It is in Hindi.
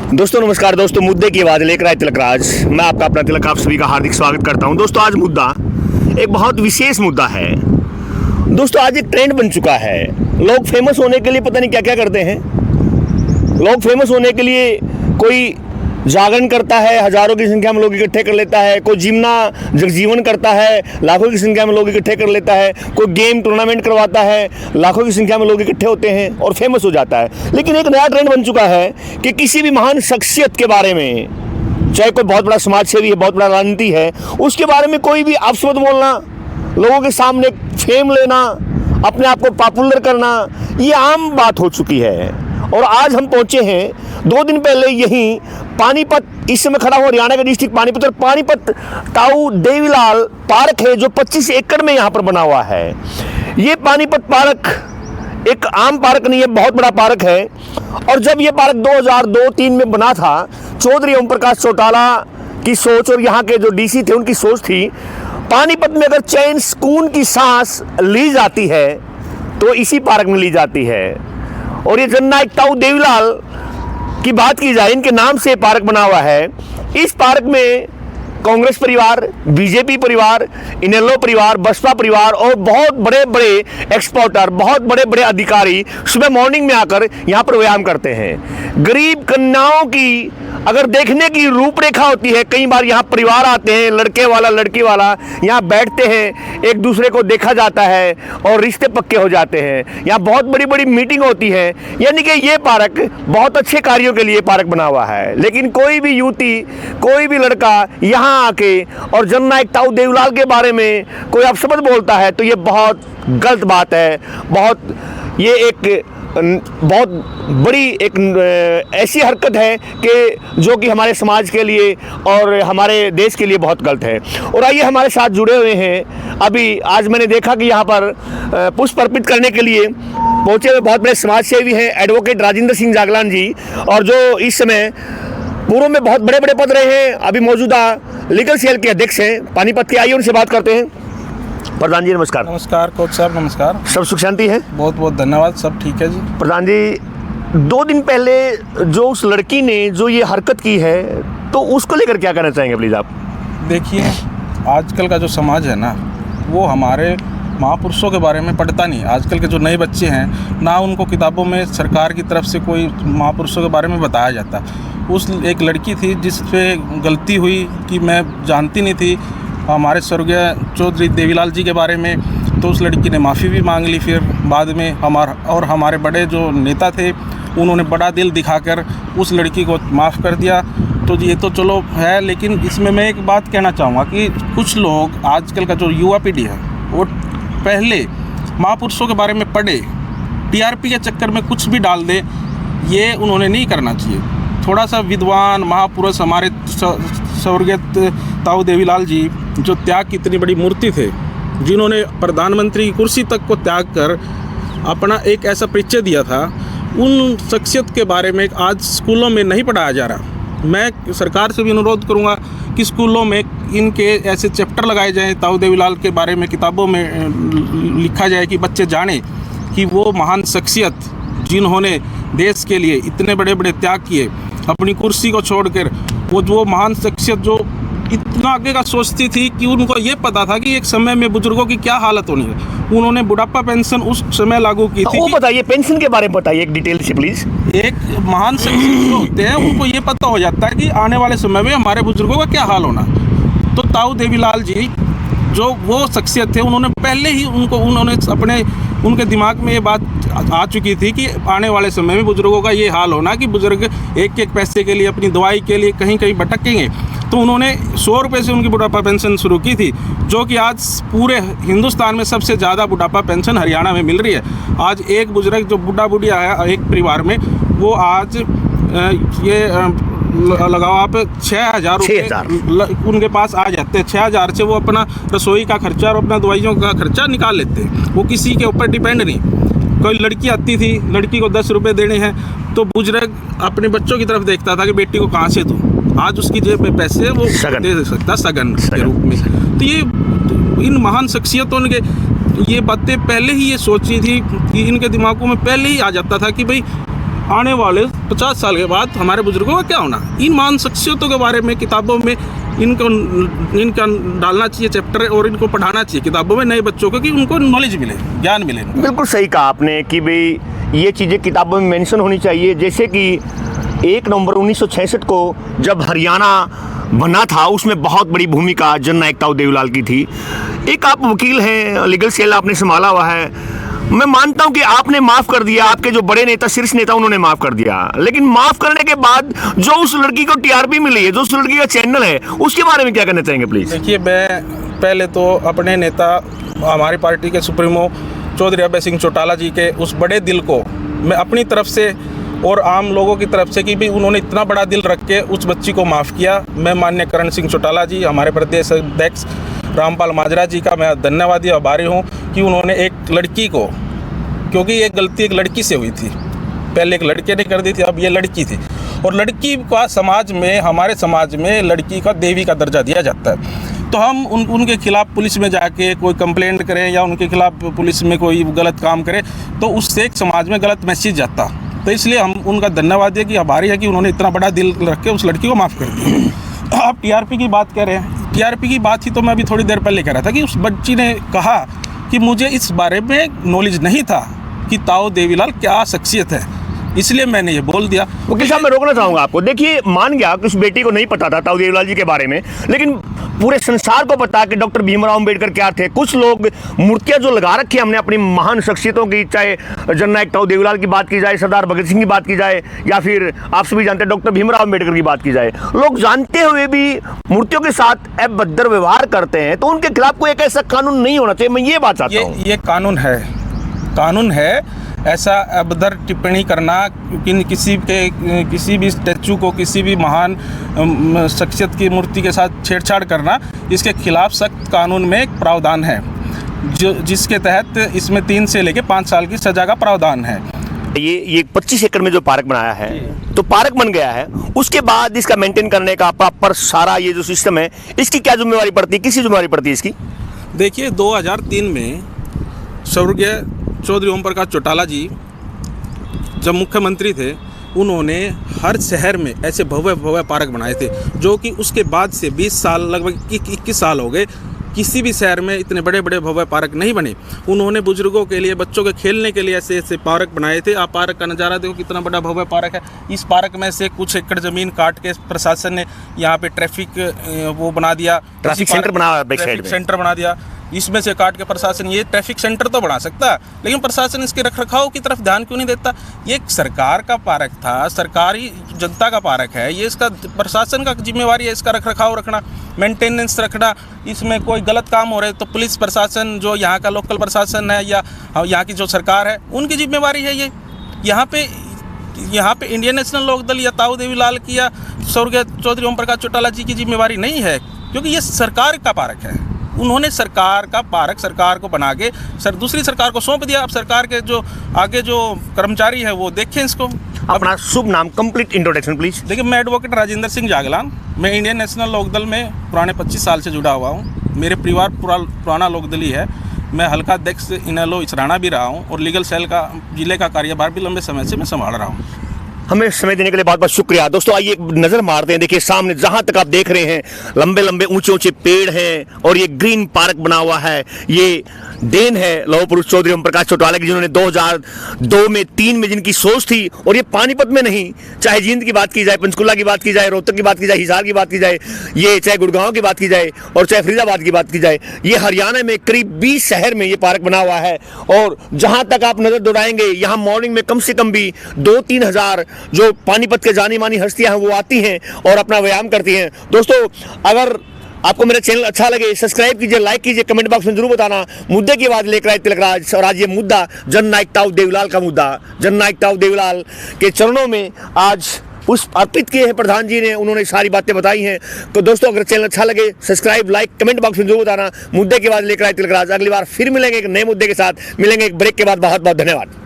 दोस्तों नमस्कार। दोस्तों मुद्दे की आवाज़ लेकर आए तिलक राज। मैं आपका अपना तिलक, आप सभी का हार्दिक स्वागत करता हूं। दोस्तों आज मुद्दा एक बहुत विशेष मुद्दा है। दोस्तों आज एक ट्रेंड बन चुका है। लोग फेमस होने के लिए पता नहीं क्या क्या करते हैं। लोग फेमस होने के लिए कोई जागरण करता है, हजारों की संख्या में लोग इकट्ठे कर लेता है। कोई जिमना जगजीवन करता है, लाखों की संख्या में लोग इकट्ठे कर लेता है। कोई गेम टूर्नामेंट करवाता है, लाखों की संख्या में लोग इकट्ठे होते हैं और फेमस हो जाता है। लेकिन एक नया ट्रेंड बन चुका है कि किसी भी महान शख्सियत के बारे में, चाहे कोई बहुत बड़ा समाज सेवी है, बहुत बड़ा राजनीति है, उसके बारे में कोई भी अपशब्द बोलना, लोगों के सामने फेम लेना, अपने आप को पॉपुलर करना, ये आम बात हो चुकी है। और आज हम पहुंचे हैं 2 दिन पहले यहीं पानीपत, इस समय खड़ा हूँ हरियाणा के डिस्ट्रिक्ट पानीपत, और पानीपत ताऊ देवीलाल पार्क है जो 25 एकड़ में यहाँ पर बना हुआ है। ये पानीपत पार्क एक आम पार्क नहीं है, बहुत बड़ा पार्क है। और जब ये पार्क 2002-3 में बना था, चौधरी ओम प्रकाश चौटाला की सोच और यहाँ के जो डीसी थे उनकी सोच थी, पानीपत में अगर चैन सुकून की सांस ली जाती है तो इसी पार्क में ली जाती है। और ये जननायक ताऊ देवीलाल की बात की जाए, इनके नाम से पार्क बना हुआ है। इस पार्क में कांग्रेस परिवार, बीजेपी परिवार, इनेलो परिवार, बसपा परिवार और बहुत बड़े बड़े एक्सपोर्टर, बहुत बड़े बड़े अधिकारी सुबह मॉर्निंग में आकर यहाँ पर व्यायाम करते हैं। गरीब कन्याओं की अगर देखने की रूपरेखा होती है, कई बार यहाँ परिवार आते हैं, लड़के वाला लड़की वाला यहाँ बैठते हैं, एक दूसरे को देखा जाता है और रिश्ते पक्के हो जाते हैं। यहाँ बहुत बड़ी बड़ी मीटिंग होती है। यानी कि ये पार्क बहुत अच्छे कार्यों के लिए पार्क बना हुआ है। लेकिन कोई भी युवती, कोई भी लड़का यहाँ आके और जननायक ताऊ देवीलाल के बारे में कोई अपशब्द बोलता है तो ये बहुत गलत बात है। ये एक बहुत बड़ी एक ऐसी हरकत है कि जो कि हमारे समाज के लिए और हमारे देश के लिए बहुत गलत है। और आइए हमारे साथ जुड़े हुए हैं, अभी आज मैंने देखा कि यहाँ पर पुष्प अर्पित करने के लिए पहुँचे हुए बहुत बड़े समाज सेवी हैं, एडवोकेट राजेंद्र सिंह जागलान जी, और जो इस समय पूर्व में बहुत बड़े बड़े पद रहे हैं, अभी मौजूदा लीगल सेल के अध्यक्ष हैं पानीपत के। आइए उनसे बात करते हैं। प्रधान जी नमस्कार। नमस्कार कोच साहब, नमस्कार। सब सुख शांति है? बहुत बहुत धन्यवाद, सब ठीक है जी। प्रधान जी 2 दिन पहले जो उस लड़की ने जो ये हरकत की है, तो उसको लेकर क्या कहना चाहेंगे प्लीज़ आप? देखिए, आजकल का जो समाज है ना, वो हमारे महापुरुषों के बारे में पढ़ता नहीं। आजकल के जो नए बच्चे हैं ना, उनको किताबों में सरकार की तरफ से कोई महापुरुषों के बारे में बताया जाता। उस एक लड़की थी जिस पे गलती हुई कि मैं जानती नहीं थी हमारे स्वर्गीय चौधरी देवीलाल जी के बारे में, तो उस लड़की ने माफ़ी भी मांग ली। फिर बाद में हमारे बड़े जो नेता थे उन्होंने बड़ा दिल दिखाकर उस लड़की को माफ़ कर दिया। तो ये तो चलो है, लेकिन इसमें मैं एक बात कहना चाहूँगा कि कुछ लोग, आजकल का जो युवा पीढ़ी है, वो पहले महापुरुषों के बारे में पढ़े, टीआरपी के चक्कर में कुछ भी डाल दे, ये उन्होंने नहीं करना चाहिए। थोड़ा सा विद्वान महापुरुष हमारे स्वर्गीय ताऊ देवीलाल जी, जो त्याग की इतनी बड़ी मूर्ति थे, जिन्होंने प्रधानमंत्री की कुर्सी तक को त्याग कर अपना एक ऐसा परिचय दिया था, उन शख्सियत के बारे में आज स्कूलों में नहीं पढ़ाया जा रहा। मैं सरकार से भी अनुरोध करूंगा कि स्कूलों में इनके ऐसे चैप्टर लगाए जाएं, ताऊ देवीलाल के बारे में किताबों में लिखा जाए कि बच्चे जानें कि वो महान शख्सियत जिन्होंने देश के लिए इतने बड़े बड़े त्याग किए, अपनी कुर्सी को छोड़कर, वो महान शख्सियत जो इतना आगे का सोचती थी कि उनको ये पता था कि एक समय में बुजुर्गों की क्या हालत होनी है। उन्होंने बुढ़ापा पेंशन उस समय लागू की थी। वो बताइए, पेंशन के बारे में बताइए एक डिटेल से प्लीज। एक महान शख्सियत जो होते हैं उनको ये पता हो जाता है कि आने वाले समय में हमारे बुजुर्गों का क्या हाल होना। तो ताऊ देवीलाल जी जो वो शख्सियत थे, उन्होंने पहले ही उनके दिमाग में ये बात आ चुकी थी कि आने वाले समय में बुजुर्गों का ये हाल होना कि बुजुर्ग एक एक पैसे के लिए, अपनी दवाई के लिए कहीं कहीं भटकेंगे। तो उन्होंने 100 रुपये से उनकी बुढ़ापा पेंशन शुरू की थी, जो कि आज पूरे हिंदुस्तान में सबसे ज़्यादा बुढ़ापा पेंशन हरियाणा में मिल रही है। आज एक बुजुर्ग जो बूढ़ा बूढ़ी आया एक परिवार में, वो आज लगाओ आप 6,000 रुपये उनके पास आ जाते हैं। 6,000 से वो अपना रसोई का खर्चा और अपना दवाइयों का खर्चा निकाल लेते हैं। वो किसी के ऊपर डिपेंड नहीं। कोई लड़की आती थी, लड़की को 10 रुपये देने हैं, तो बुजुर्ग अपने बच्चों की तरफ देखता था कि बेटी को कहाँ से दूँ। आज उसकी जेब में पैसे वो दे सकता, सगन के रूप में। तो ये इन महान शख्सियतों ने ये बातें पहले ही ये सोची थी कि इनके दिमागों में पहले ही आ जाता था कि भाई आने वाले 50 साल के बाद हमारे बुजुर्गों का क्या होना। इन महान शख्सियतों के बारे में किताबों में इनका डालना चाहिए चैप्टर, और इनको पढ़ाना चाहिए किताबों में नए बच्चों को, कि उनको नॉलेज मिले, ज्ञान मिले। बिल्कुल सही कहा आपने कि भाई ये चीज़ें किताबों में मेंशन होनी चाहिए। जैसे कि 1 नवंबर 1966 को जब हरियाणा बना था, उसमें बहुत बड़ी भूमिका जननायक ताऊ देवीलाल की थी। एक आप वकील हैं, लीगल सेल आपने संभाला हुआ है। मैं मानता हूं कि आपने माफ़ कर दिया, आपके जो बड़े नेता, शीर्ष नेता, उन्होंने माफ़ कर दिया, लेकिन माफ़ करने के बाद जो उस लड़की को टीआरपी मिली है, जो उस लड़की का चैनल है, उसके बारे में क्या कहना चाहेंगे प्लीज़? देखिए, मैं पहले तो अपने नेता, हमारी पार्टी के सुप्रीमो चौधरी अभय सिंह चौटाला जी के उस बड़े दिल को मैं अपनी तरफ से और आम लोगों की तरफ से, कि भी उन्होंने इतना बड़ा दिल रख के उस बच्ची को माफ़ किया, मैं माननीय करण सिंह चौटाला जी, हमारे प्रदेश अध्यक्ष रामपाल माजरा जी का मैं धन्यवादी आभारी हूँ कि उन्होंने एक लड़की को, क्योंकि ये गलती एक लड़की से हुई थी, पहले एक लड़के ने कर दी थी, अब ये लड़की थी, और लड़की का समाज में, हमारे समाज में लड़की का देवी का दर्जा दिया जाता है। तो हम उनके खिलाफ पुलिस में जाके कोई कंप्लेंट करें या उनके खिलाफ पुलिस में कोई गलत काम करें, तो उससे एक समाज में गलत मैसेज जाता। तो इसलिए हम उनका धन्यवाद है कि आभारी है कि उन्होंने इतना बड़ा दिल रख के उस लड़की को माफ़ कर दिया। आप टीआरपी की बात कर रहे हैं, टीआरपी की बात ही तो मैं अभी थोड़ी देर पहले कह रहा था कि उस बच्ची ने कहा कि मुझे इस बारे में नॉलेज नहीं था कि ताऊ देवीलाल क्या शख्सियत है, इसलिए मैंने ये बोल दिया। वकील साहब, मैं रोकना चाहूँगा आपको। देखिए, मान गया कि उस बेटी को नहीं पता था ताऊ देवीलाल जी के बारे में, लेकिन पूरे संसार को पता कि डॉक्टर भीमराव अम्बेडकर क्या थे। कुछ लोग मूर्तियाँ जो लगा रखी हैं हमने अपनी महान शख्सियतों की, चाहे जननायक ताऊ देवीलाल की बात की जाए, सरदार भगत सिंह की बात की जाए, या फिर आप सभी जानते हैं डॉक्टर भीमराव अम्बेडकर की बात की जाए, लोग जानते हुए भी मूर्तियों के साथ अभद्र व्यवहार करते हैं, तो उनके खिलाफ कोई एक ऐसा कानून नहीं होना चाहिए। मैं ये बात चाहता हूँ। ये कानून है ऐसा अभद्र टिप्पणी करना, किसी भी स्टैचू को, किसी भी महान शख्सियत की मूर्ति के साथ छेड़छाड़ करना, इसके खिलाफ सख्त कानून में एक प्रावधान है, जिसके तहत इसमें 3 से लेकर 5 साल की सजा का प्रावधान है। ये 25 एकड़ में जो पार्क बनाया है, तो पार्क बन गया है, उसके बाद इसका मेंटेन करने का प्रॉपर सारा ये जो सिस्टम है, इसकी क्या जिम्मेवारी पड़ती है, किसकी जिम्मेवारी पड़ती है इसकी? देखिए, 2003 में स्वर्गीय चौधरी ओम प्रकाश चौटाला जी जब मुख्यमंत्री थे, उन्होंने हर शहर में ऐसे भव्य पार्क बनाए थे, जो कि उसके बाद से 20 साल, लगभग 21 साल हो गए, किसी भी शहर में इतने बड़े भव्य पार्क नहीं बने। उन्होंने बुजुर्गों के लिए, बच्चों के खेलने के लिए ऐसे पार्क बनाए थे। आप पार्क का नज़ारा देखो, कितना बड़ा भव्य पार्क है। इस पार्क में से कुछ एकड़ ज़मीन काट के प्रशासन ने यहाँ पे ट्रैफिक वो बना दिया, ट्रैफिक सेंटर बना दिया। इसमें से काट के प्रशासन ये ट्रैफिक सेंटर तो बना सकता है, लेकिन प्रशासन इसके रखरखाव की तरफ ध्यान क्यों नहीं देता? ये सरकार का पार्क था, सरकारी जनता का पार्क है, ये इसका प्रशासन का जिम्मेवारी है इसका रखरखाव रखना, मेंटेनेंस रखना। इसमें कोई गलत काम हो रहे तो पुलिस प्रशासन, जो यहाँ का लोकल प्रशासन है या यहाँ की जो सरकार है, उनकी जिम्मेवारी है ये। यहाँ पे इंडियन नेशनल लोकदल या ताऊ देवीलाल की या स्वर्गीय चौधरी ओम प्रकाश चौटाला जी की जिम्मेवारी नहीं है, क्योंकि ये सरकार का पार्क है। उन्होंने सरकार का पार्क सरकार को बना के दूसरी सरकार को सौंप दिया। अब सरकार के जो आगे जो कर्मचारी है वो देखें इसको। अपना शुभ नाम, कंप्लीट इंट्रोडक्शन प्लीज। देखिए, मैं एडवोकेट राजेंद्र सिंह जागलान, मैं इंडियन नेशनल लोकदल में पुराने 25 साल से जुड़ा हुआ हूँ। मेरे परिवार पुराना लोकदली है। मैं हल्का अध्यक्ष इनेलो इसराना भी रहा हूँ और लीगल सेल का जिले का कार्यभार भी लंबे समय से मैं संभाल रहा हूँ। हमें समय देने के लिए बहुत बहुत शुक्रिया। दोस्तों, आइए एक नज़र मारते हैं। देखिए, सामने जहां तक आप देख रहे हैं लंबे लंबे ऊंचे ऊंचे पेड़ हैं और ये ग्रीन पार्क बना हुआ है। ये देन है लौह पुरुष चौधरी ओम प्रकाश चौटाला की, जिन्होंने 2002 में 3 में जिनकी सोच थी, और ये पानीपत में नहीं, चाहे जींद की बात की जाए, पंचकुला की बात की जाए, रोहतक की बात की जाए, हिसार की बात की जाए, ये चाहे गुड़गांव की बात की जाए और चाहे फरीदाबाद की बात की जाए, ये हरियाणा में करीब 20 शहर में ये पार्क बना हुआ है। और जहां तक आप नजर दौड़ाएंगे, यहाँ मॉर्निंग में कम से कम भी 2-3 हज़ार जो पानीपत के जानी मानी हस्तियां हैं वो आती हैं और अपना व्यायाम करती हैं। दोस्तों, अगर आपको मेरा चैनल अच्छा लगे, सब्सक्राइब कीजिए, लाइक कीजिए, कमेंट बॉक्स में जरूर बताना। मुद्दे की आवाज लेकर आए तिलकराज, और आज ये मुद्दा जननायक ताऊ देवीलाल का मुद्दा, जननायक ताऊ देवीलाल के चरणों में आज पुष्प अर्पित किए हैं प्रधान जी ने। उन्होंने सारी बातें बताई हैं। तो दोस्तों, अगर चैनल अच्छा लगे, सब्सक्राइब, लाइक, कमेंट बॉक्स में जरूर बताना। मुद्दे की आवाज लेकर आए तिलकराज। अगली बार फिर मिलेंगे एक नए मुद्दे के साथ, मिलेंगे एक ब्रेक के बाद। बहुत बहुत धन्यवाद।